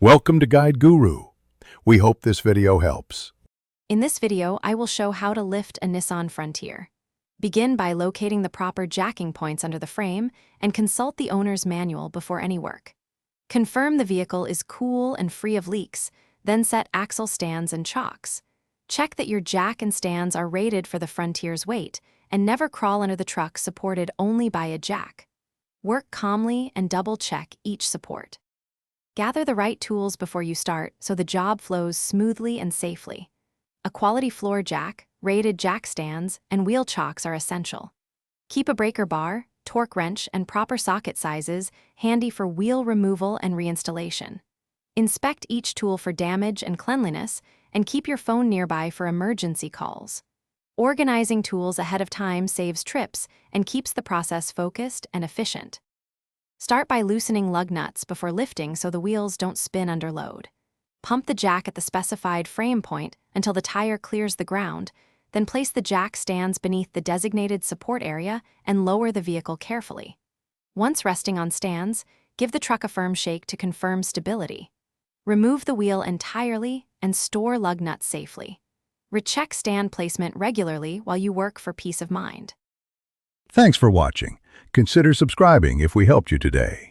Welcome to Guide Guru. We hope this video helps. In this video, I will show how to lift a Nissan Frontier. Begin by locating the proper jacking points under the frame and consult the owner's manual before any work. Confirm the vehicle is cool and free of leaks, then set axle stands and chocks. Check that your jack and stands are rated for the Frontier's weight and never crawl under the truck supported only by a jack. Work calmly and double-check each support. Gather the right tools before you start so the job flows smoothly and safely. A quality floor jack, rated jack stands, and wheel chocks are essential. Keep a breaker bar, torque wrench, and proper socket sizes handy for wheel removal and reinstallation. Inspect each tool for damage and cleanliness, and keep your phone nearby for emergency calls. Organizing tools ahead of time saves trips and keeps the process focused and efficient. Start by loosening lug nuts before lifting so the wheels don't spin under load. Pump the jack at the specified frame point until the tire clears the ground, then place the jack stands beneath the designated support area and lower the vehicle carefully. Once resting on stands, give the truck a firm shake to confirm stability. Remove the wheel entirely and store lug nuts safely. Recheck stand placement regularly while you work for peace of mind. Thanks for watching. Consider subscribing if we helped you today.